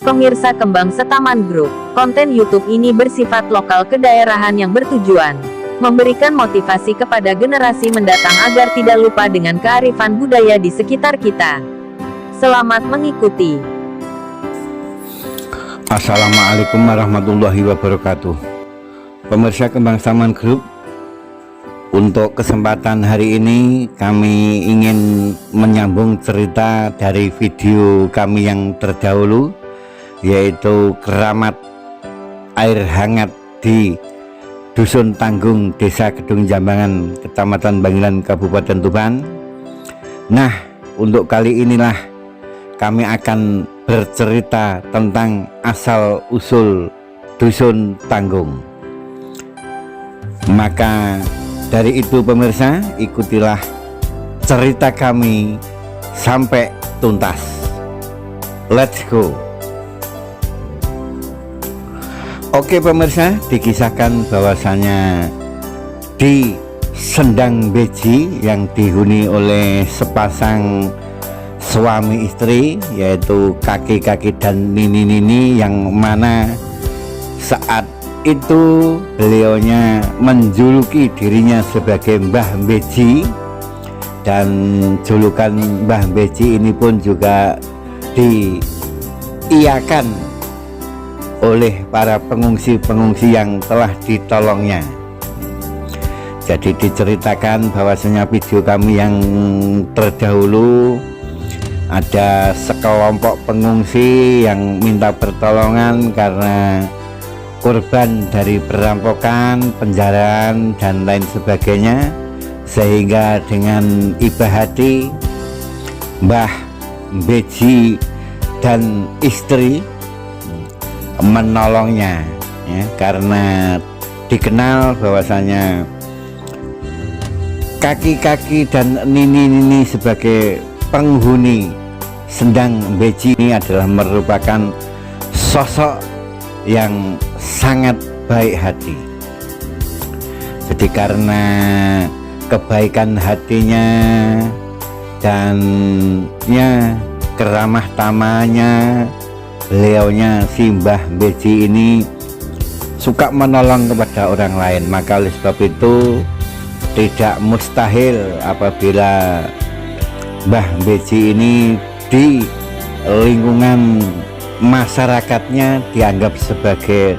Pemirsa Kembang Setaman Group, konten YouTube ini bersifat lokal kedaerahan yang bertujuan memberikan motivasi kepada generasi mendatang agar tidak lupa dengan kearifan budaya di sekitar kita. Selamat mengikuti. Assalamualaikum warahmatullahi wabarakatuh. Pemirsa Kembang Setaman Group, untuk kesempatan hari ini kami ingin menyambung cerita dari video kami yang terdahulu, yaitu keramat air hangat di Dusun Tanggung, Desa Gedung Jambangan, Kecamatan Bangilan, Kabupaten Tuban. Nah, untuk kali inilah kami akan bercerita tentang asal usul Dusun Tanggung. Maka dari itu pemirsa, ikutilah cerita kami sampai tuntas. Let's go. Oke pemirsa, dikisahkan bahwasanya di Sendang Beji yang dihuni oleh sepasang suami istri, yaitu kakek-kakek dan nini-nini, yang mana saat itu beliaunya menjuluki dirinya sebagai Mbah Beji, dan julukan Mbah Beji ini pun juga diiyakan oleh para pengungsi-pengungsi yang telah ditolongnya. Jadi diceritakan bahwasanya video kami yang terdahulu ada sekelompok pengungsi yang minta pertolongan karena korban dari perampokan, penjaraan dan lain sebagainya, sehingga dengan iba hati Mbah Beji dan istri menolongnya, ya, karena dikenal bahwasanya kaki-kaki dan nini-nini sebagai penghuni Sendang Beji ini adalah merupakan sosok yang sangat baik hati. Jadi karena kebaikan hatinya dan ya keramah tamahnya, beliaunya si Mbah Beji ini suka menolong kepada orang lain. Maka oleh sebab itu tidak mustahil apabila Mbah Beji ini di lingkungan masyarakatnya dianggap sebagai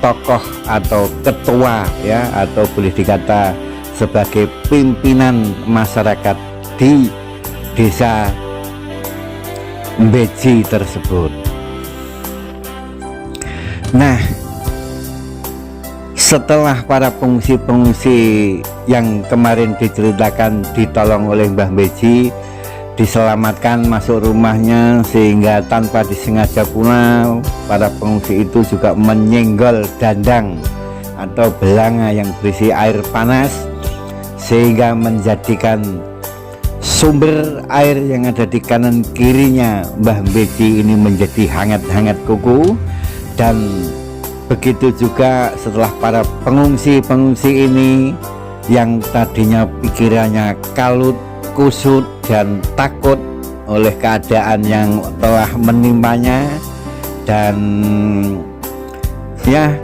tokoh atau ketua, ya, atau boleh dikata sebagai pimpinan masyarakat di desa Beji tersebut. Nah, setelah para pengungsi-pengungsi yang kemarin diceritakan ditolong oleh Mbah Beji, diselamatkan masuk rumahnya, sehingga tanpa disengaja pula para pengungsi itu juga menyenggol dandang atau belanga yang berisi air panas, sehingga menjadikan sumber air yang ada di kanan kirinya Mbah Beji ini menjadi hangat-hangat kuku. Dan begitu juga setelah para pengungsi-pengungsi ini yang tadinya pikirannya kalut, kusut dan takut oleh keadaan yang telah menimpanya, dan ya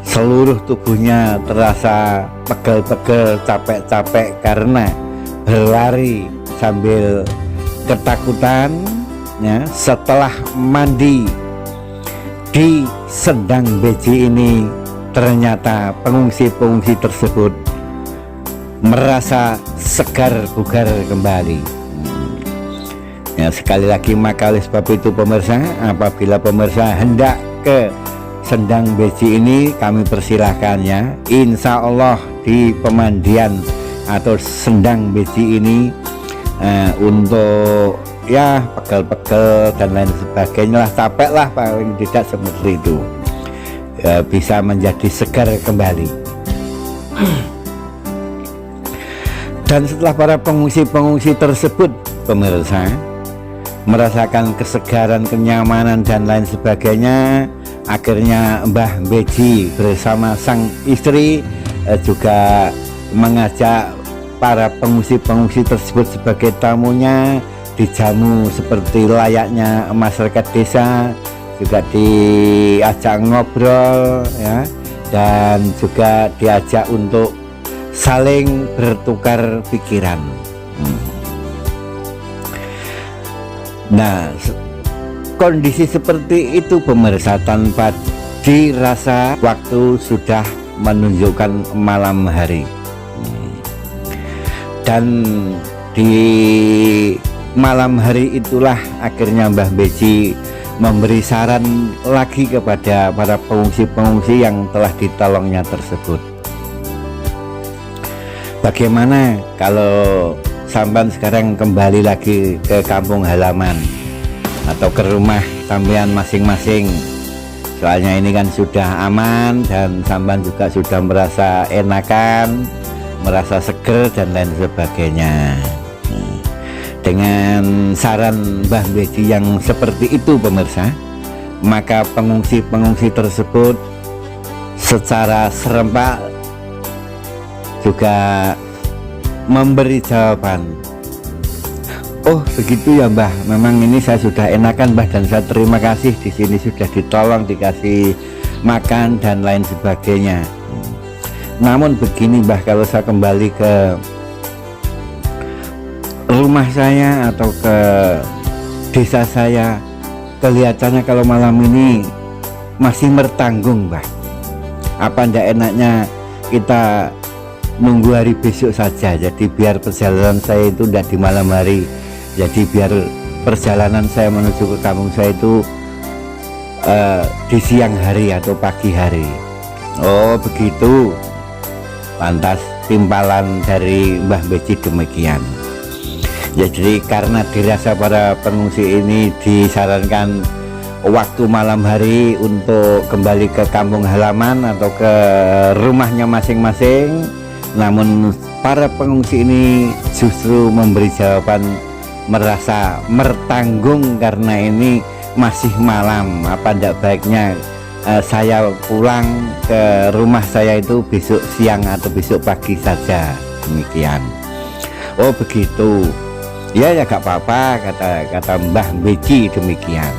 seluruh tubuhnya terasa pegel-pegel, capek-capek karena berlari sambil ketakutan, ya, setelah mandi di Sendang Beji ini, ternyata pengungsi-pengungsi tersebut merasa segar bugar kembali. Ya, sekali lagi, maka oleh sebab itu pemirsa, apabila pemirsa hendak ke Sendang Beji ini, kami persilahkan, ya, insya Allah di pemandian atau Sendang Beji ini untuk ya pegel-pegel dan lain sebagainya lah, capek lah paling tidak seperti itu, ya, bisa menjadi segar kembali. Dan setelah para pengungsi-pengungsi tersebut pemirsa merasakan kesegaran, kenyamanan dan lain sebagainya, akhirnya Mbah Beji bersama sang istri juga mengajak para pengungsi-pengungsi tersebut sebagai tamunya dijamu seperti layaknya masyarakat desa, juga diajak ngobrol ya, dan juga diajak untuk saling bertukar pikiran. Nah, kondisi seperti itu pemirsa, tanpa dirasa waktu sudah menunjukkan malam hari. Dan di malam hari itulah akhirnya Mbah Beji memberi saran lagi kepada para pengungsi-pengungsi yang telah ditolongnya tersebut. Bagaimana kalau sampean sekarang kembali lagi ke kampung halaman atau ke rumah sampean masing-masing? Soalnya ini kan sudah aman dan sampean juga sudah merasa enakan, merasa seger dan lain sebagainya. Dengan saran Mbah Beji yang seperti itu pemirsa, maka pengungsi-pengungsi tersebut secara serempak juga memberi jawaban. Oh begitu ya Mbah, memang ini saya sudah enakan Mbah, dan saya terima kasih di sini sudah ditolong, dikasih makan dan lain sebagainya. Namun begini Mbah, kalau saya kembali ke rumah saya atau ke desa saya, kelihatannya kalau malam ini masih bertanggung Mbah. Apa ndak enaknya kita nunggu hari besok saja, jadi biar perjalanan saya itu tidak di malam hari, jadi biar perjalanan saya menuju ke kampung saya itu di siang hari atau pagi hari. Oh begitu, pantas timpalan dari Mbah Beji demikian. Ya, jadi karena dirasa para pengungsi ini disarankan waktu malam hari untuk kembali ke kampung halaman atau ke rumahnya masing-masing, namun para pengungsi ini justru memberi jawaban merasa bertanggung karena ini masih malam. Apa tidak baiknya saya pulang ke rumah saya itu besok siang atau besok pagi saja, demikian. Oh begitu. Ya gak apa-apa, kata Mbah Beji demikian.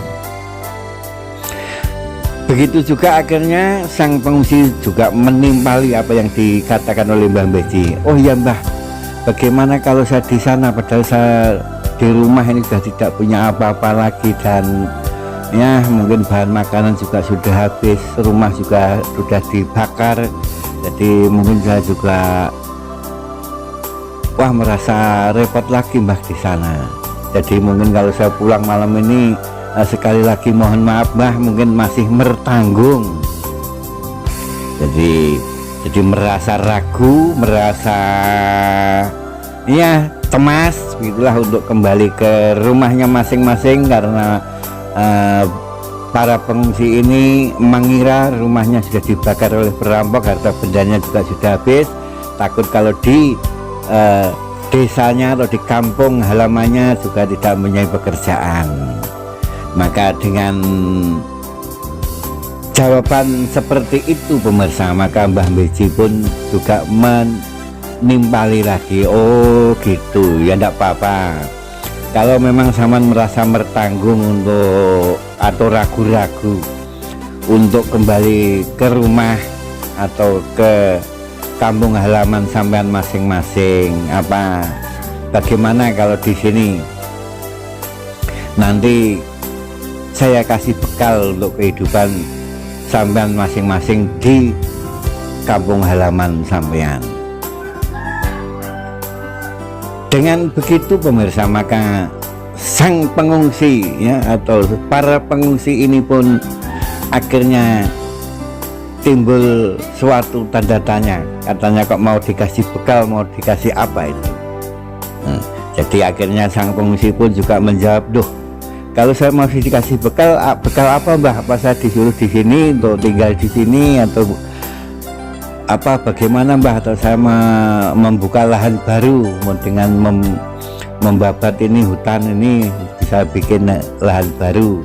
Begitu juga akhirnya sang pengungsi juga menimpali apa yang dikatakan oleh Mbah Beji. Oh ya Mbah, bagaimana kalau saya di sana, padahal saya di rumah ini sudah tidak punya apa-apa lagi, dan ya mungkin bahan makanan juga sudah habis, rumah juga sudah dibakar, jadi mungkin saya juga merasa repot lagi Mbah di sana. Jadi mungkin kalau saya pulang malam ini, sekali lagi mohon maaf Mbah, mungkin masih bertanggung. Jadi merasa ragu, merasa ya cemas begitulah untuk kembali ke rumahnya masing-masing, karena para pengungsi ini mengira rumahnya sudah dibakar oleh perampok, harta bendanya juga sudah habis. Takut kalau di desanya atau di kampung halamannya juga tidak mempunyai pekerjaan. Maka dengan jawaban seperti itu pemirsa, maka Mbah Beji pun juga menimpali lagi. Oh gitu ya, enggak apa-apa kalau memang sampean merasa bertanggung untuk atau ragu-ragu untuk kembali ke rumah atau ke kampung halaman sampean masing-masing. Bagaimana kalau di sini nanti saya kasih bekal untuk kehidupan sampean masing-masing di kampung halaman sampean. Dengan begitu pemirsa, maka sang pengungsi ya atau para pengungsi ini pun akhirnya timbul suatu tanda tanya, katanya kok mau dikasih bekal, mau dikasih apa itu. Jadi akhirnya sang pengungsi pun juga menjawab, duh kalau saya masih dikasih bekal apa Mbah? Apa saya disuruh di sini untuk tinggal di sini atau apa bagaimana Mbah? Atau saya membuka lahan baru dengan membabat ini hutan ini, bisa bikin lahan baru.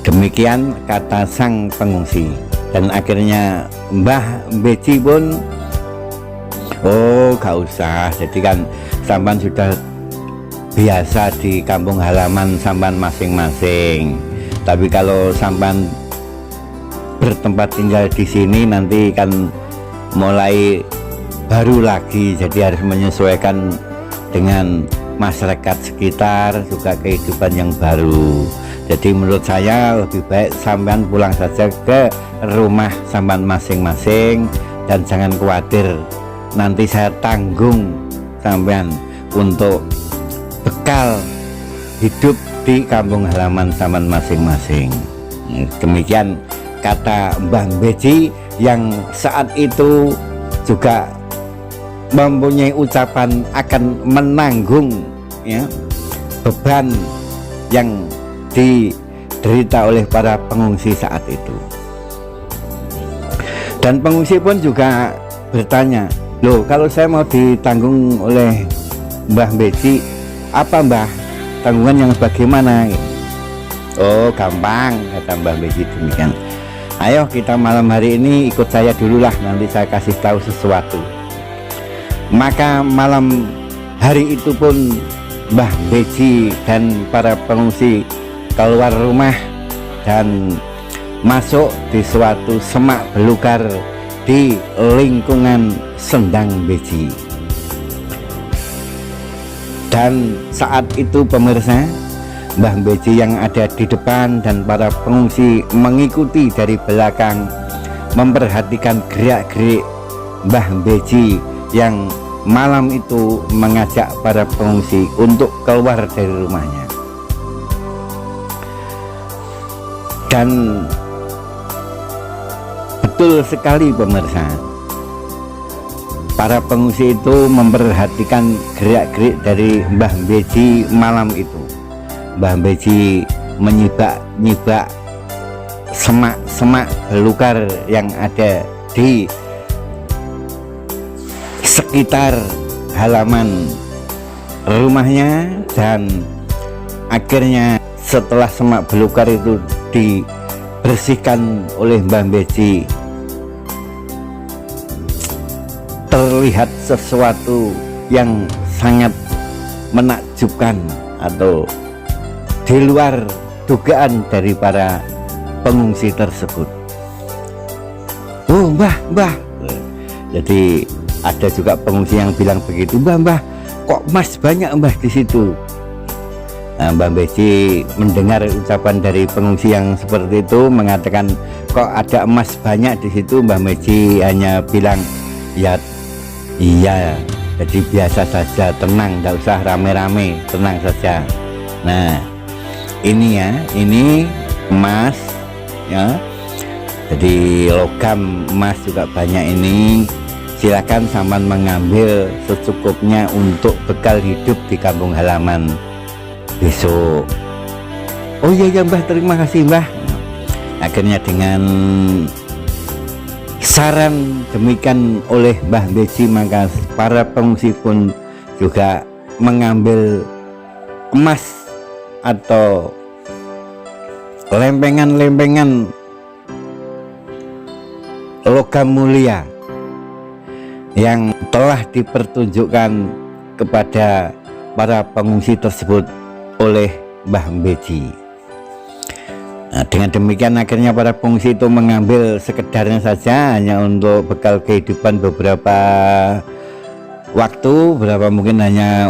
Demikian kata sang pengungsi. Dan akhirnya Mbah Beji pun, oh gak usah, jadi kan sampan sudah biasa di kampung halaman sampan masing-masing. Tapi kalau sampan bertempat tinggal di sini nanti kan mulai baru lagi, jadi harus menyesuaikan dengan masyarakat sekitar, juga kehidupan yang baru. Jadi menurut saya lebih baik sampean pulang saja ke rumah sampean masing-masing dan jangan khawatir, nanti saya tanggung sampean untuk bekal hidup di kampung halaman sampean masing-masing. Demikian kata Mbah Beji yang saat itu juga mempunyai ucapan akan menanggung ya beban yang diderita oleh para pengungsi saat itu. Dan pengungsi pun juga bertanya, loh kalau saya mau ditanggung oleh Mbah Beji, apa Mbah tanggungan yang bagaimana? Oh gampang, kata Mbah Beji demikian. Ayo kita malam hari ini ikut saya dulu lah, nanti saya kasih tahu sesuatu. Maka malam hari itu pun Mbah Beji dan para pengungsi keluar rumah dan masuk di suatu semak belukar di lingkungan Sendang Beji. Dan saat itu pemirsa, Mbah Beji yang ada di depan dan para pengungsi mengikuti dari belakang, memperhatikan gerak-gerik Mbah Beji yang malam itu mengajak para pengungsi untuk keluar dari rumahnya. Dan betul sekali pemirsa, para pengungsi itu memperhatikan gerak-gerik dari Mbah Beji malam itu. Mbah Beji menyibak-nyibak semak-semak belukar yang ada di sekitar halaman rumahnya, dan akhirnya setelah semak belukar itu dibersihkan oleh Mbah Beji, terlihat sesuatu yang sangat menakjubkan atau di luar dugaan dari para pengungsi tersebut. Oh mbah, jadi ada juga pengungsi yang bilang begitu, mbah kok emas banyak mbah di situ. Nah, Mbah Beji mendengar ucapan dari pengungsi yang seperti itu, mengatakan kok ada emas banyak di situ. Mbah Beji hanya bilang, ya iya, jadi biasa saja, tenang, tidak usah rame-rame, tenang saja. Nah ini ya, ini emas ya, jadi logam emas juga banyak ini. Silakan sampean mengambil secukupnya untuk bekal hidup di kampung halaman besok. Oh iya mbah, terima kasih mbah. Akhirnya dengan saran demikian oleh Mbah Beji, maka para pengungsi pun juga mengambil emas atau lempengan-lempengan logam mulia yang telah dipertunjukkan kepada para pengungsi tersebut oleh Mbah Beji. Nah, dengan demikian akhirnya para pengungsi itu mengambil sekedarnya saja, hanya untuk bekal kehidupan beberapa waktu, berapa mungkin hanya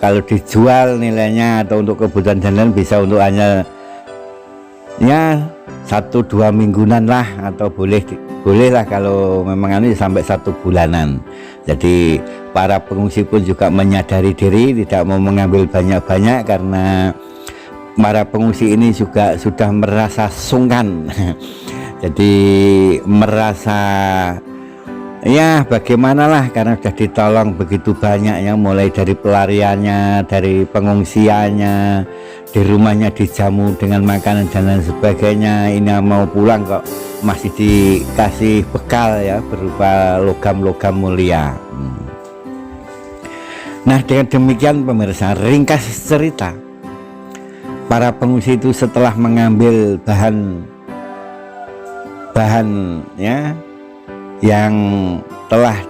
kalau dijual nilainya atau untuk kebutuhan jalan bisa untuk hanya ya 1-2 mingguan lah, atau boleh lah kalau memang ini sampai 1 bulanan. Jadi para pengungsi pun juga menyadari diri, tidak mau mengambil banyak-banyak karena para pengungsi ini juga sudah merasa sungkan. Jadi merasa ya bagaimanalah, karena sudah ditolong begitu banyak ya, mulai dari pelariannya, dari pengungsiannya, di rumahnya dijamu dengan makanan dan lain sebagainya. Ini mau pulang kok masih dikasih bekal ya, berupa logam-logam mulia. Nah dengan demikian pemirsa, ringkas cerita, para pengungsi itu setelah mengambil bahan ya yang telah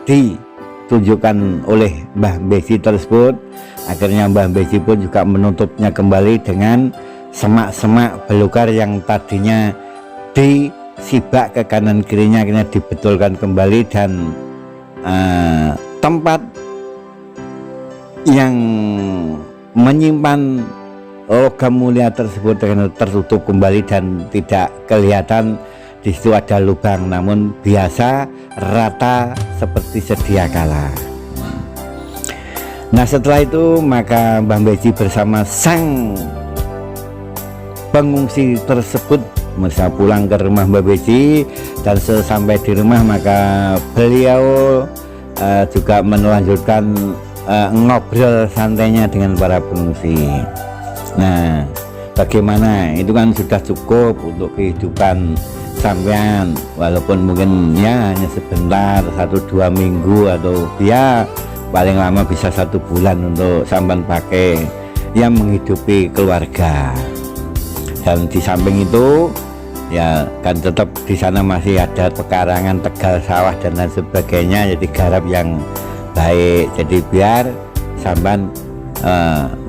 ditunjukkan oleh Mbah Beci tersebut, akhirnya Mbah Beci pun juga menutupnya kembali dengan semak-semak belukar yang tadinya disibak ke kanan kirinya, akhirnya dibetulkan kembali, dan tempat yang menyimpan logam mulia tersebut tertutup kembali dan tidak kelihatan di situ ada lubang, namun biasa rata seperti sedia kala. Nah, setelah itu maka Mbah Beci bersama sang pengungsi tersebut bisa pulang ke rumah Mbah Beci, dan sesampai di rumah maka beliau juga melanjutkan ngobrol santainya dengan para pengungsi. Nah, bagaimana, itu kan sudah cukup untuk kehidupan sampean, walaupun mungkin ya hanya sebentar, 1-2 minggu, atau ya paling lama bisa 1 bulan untuk sampean pakai yang menghidupi keluarga. Dan di samping itu ya kan tetap di sana masih ada pekarangan, tegal sawah dan lain sebagainya, jadi garap yang baik, jadi biar sampean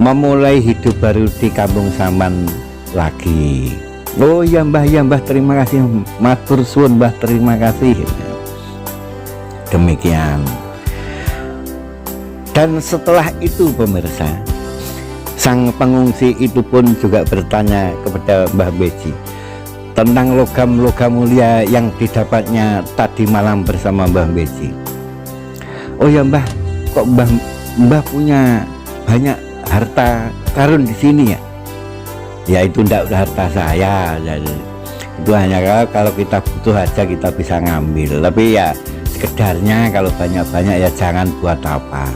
memulai hidup baru di kampung sampean lagi. Oh ya Mbah, terima kasih, matur suwun Mbah, terima kasih. Demikian. Dan setelah itu pemirsa, sang pengungsi itu pun juga bertanya kepada Mbah Beci tentang logam-logam mulia yang didapatnya tadi malam bersama Mbah Beci. Oh ya Mbah, kok Mbah punya banyak harta karun di sini ya? Ya itu tidak harta saya, jadi itu hanya kalau kita butuh aja kita bisa ngambil, tapi ya sekedarnya, kalau banyak-banyak ya jangan buat apa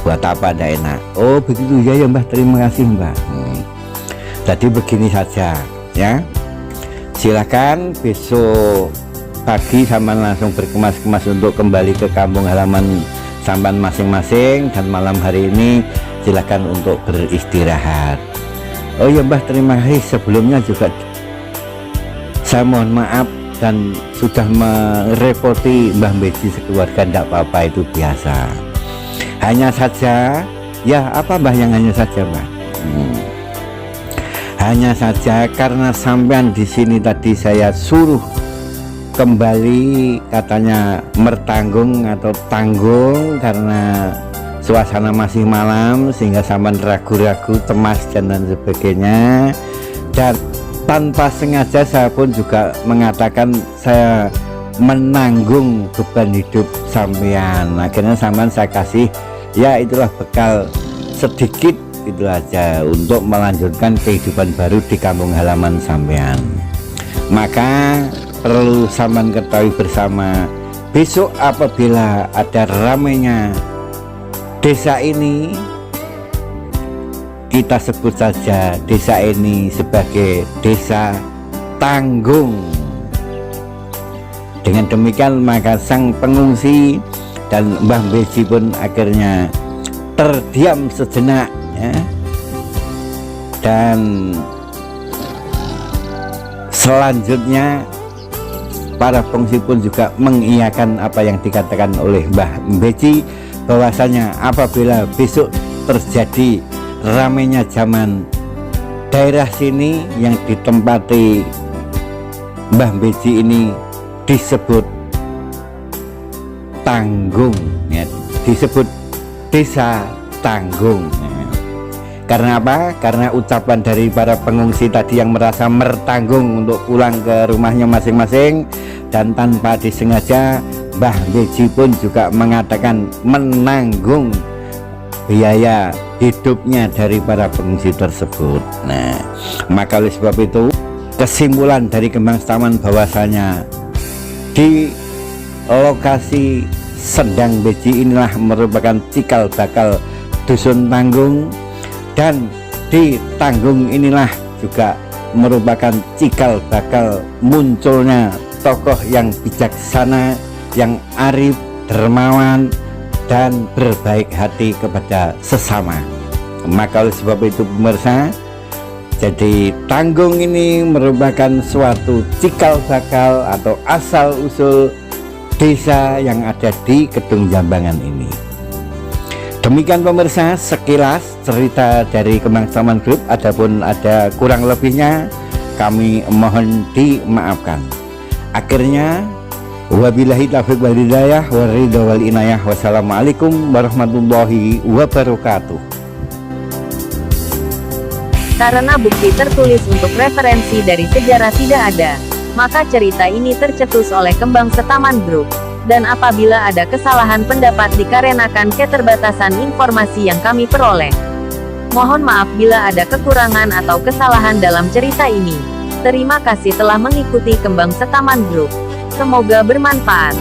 tidak enak. Oh begitu ya Mbah, terima kasih Mbah. Jadi begini saja ya, silakan besok pagi sampean langsung berkemas-kemas untuk kembali ke kampung halaman sampean masing-masing, dan malam hari ini silakan untuk beristirahat. Oh ya Mbah, terima kasih. Sebelumnya juga saya mohon maaf dan sudah merepoti Mbah Beci sekeluarga. Tidak apa-apa, itu biasa. Hanya saja ya, apa Mbah yang hanya saja Mbah? Hanya saja karena sampean di sini tadi saya suruh kembali, katanya mertanggung atau tanggung, karena suasana masih malam sehingga sampean ragu-ragu, cemas dan lain sebagainya. Dan tanpa sengaja saya pun juga mengatakan saya menanggung beban hidup sampean. Akhirnya sampean saya kasih ya itulah bekal sedikit itu aja untuk melanjutkan kehidupan baru di kampung halaman sampean. Maka perlu sampean ketahui bersama, besok apabila ada ramainya desa ini, kita sebut saja desa ini sebagai desa tanggung. Dengan demikian maka sang pengungsi dan Mbah Beci pun akhirnya terdiam sejenak ya. Dan selanjutnya para pengungsi pun juga mengiyakan apa yang dikatakan oleh Mbah Beci, bahwasanya apabila besok terjadi ramainya zaman daerah sini yang ditempati Mbah Beci ini disebut tanggung ya, disebut desa tanggung ya. Karena apa? Karena ucapan dari para pengungsi tadi yang merasa mertanggung untuk pulang ke rumahnya masing-masing, dan tanpa disengaja Mbah Beci pun juga mengatakan menanggung biaya hidupnya dari para pengungsi tersebut. Nah, maka oleh sebab itu kesimpulan dari Kembang Setaman bahwasanya di lokasi Sendang Beci inilah merupakan cikal bakal dusun Tanggung, dan di Tanggung inilah juga merupakan cikal bakal munculnya tokoh yang bijaksana, yang arif, dermawan, dan berbaik hati kepada sesama. Maka oleh sebab itu pemirsa, jadi Tanggung ini merupakan suatu cikal bakal atau asal usul desa yang ada di Kedung Jambangan ini. Demikian pemirsa sekilas cerita dari Kembang Setaman Group. Adapun ada kurang lebihnya kami mohon dimaafkan. Akhirnya wabillahi taufiq wal hidayah wal ridho wal inayah. Wassalamualaikum warahmatullahi wabarakatuh. Karena bukti tertulis untuk referensi dari sejarah tidak ada, maka cerita ini tercetus oleh Kembang Setaman Group. Dan apabila ada kesalahan pendapat dikarenakan keterbatasan informasi yang kami peroleh. Mohon maaf bila ada kekurangan atau kesalahan dalam cerita ini. Terima kasih telah mengikuti Kembang Setaman Group. Semoga bermanfaat.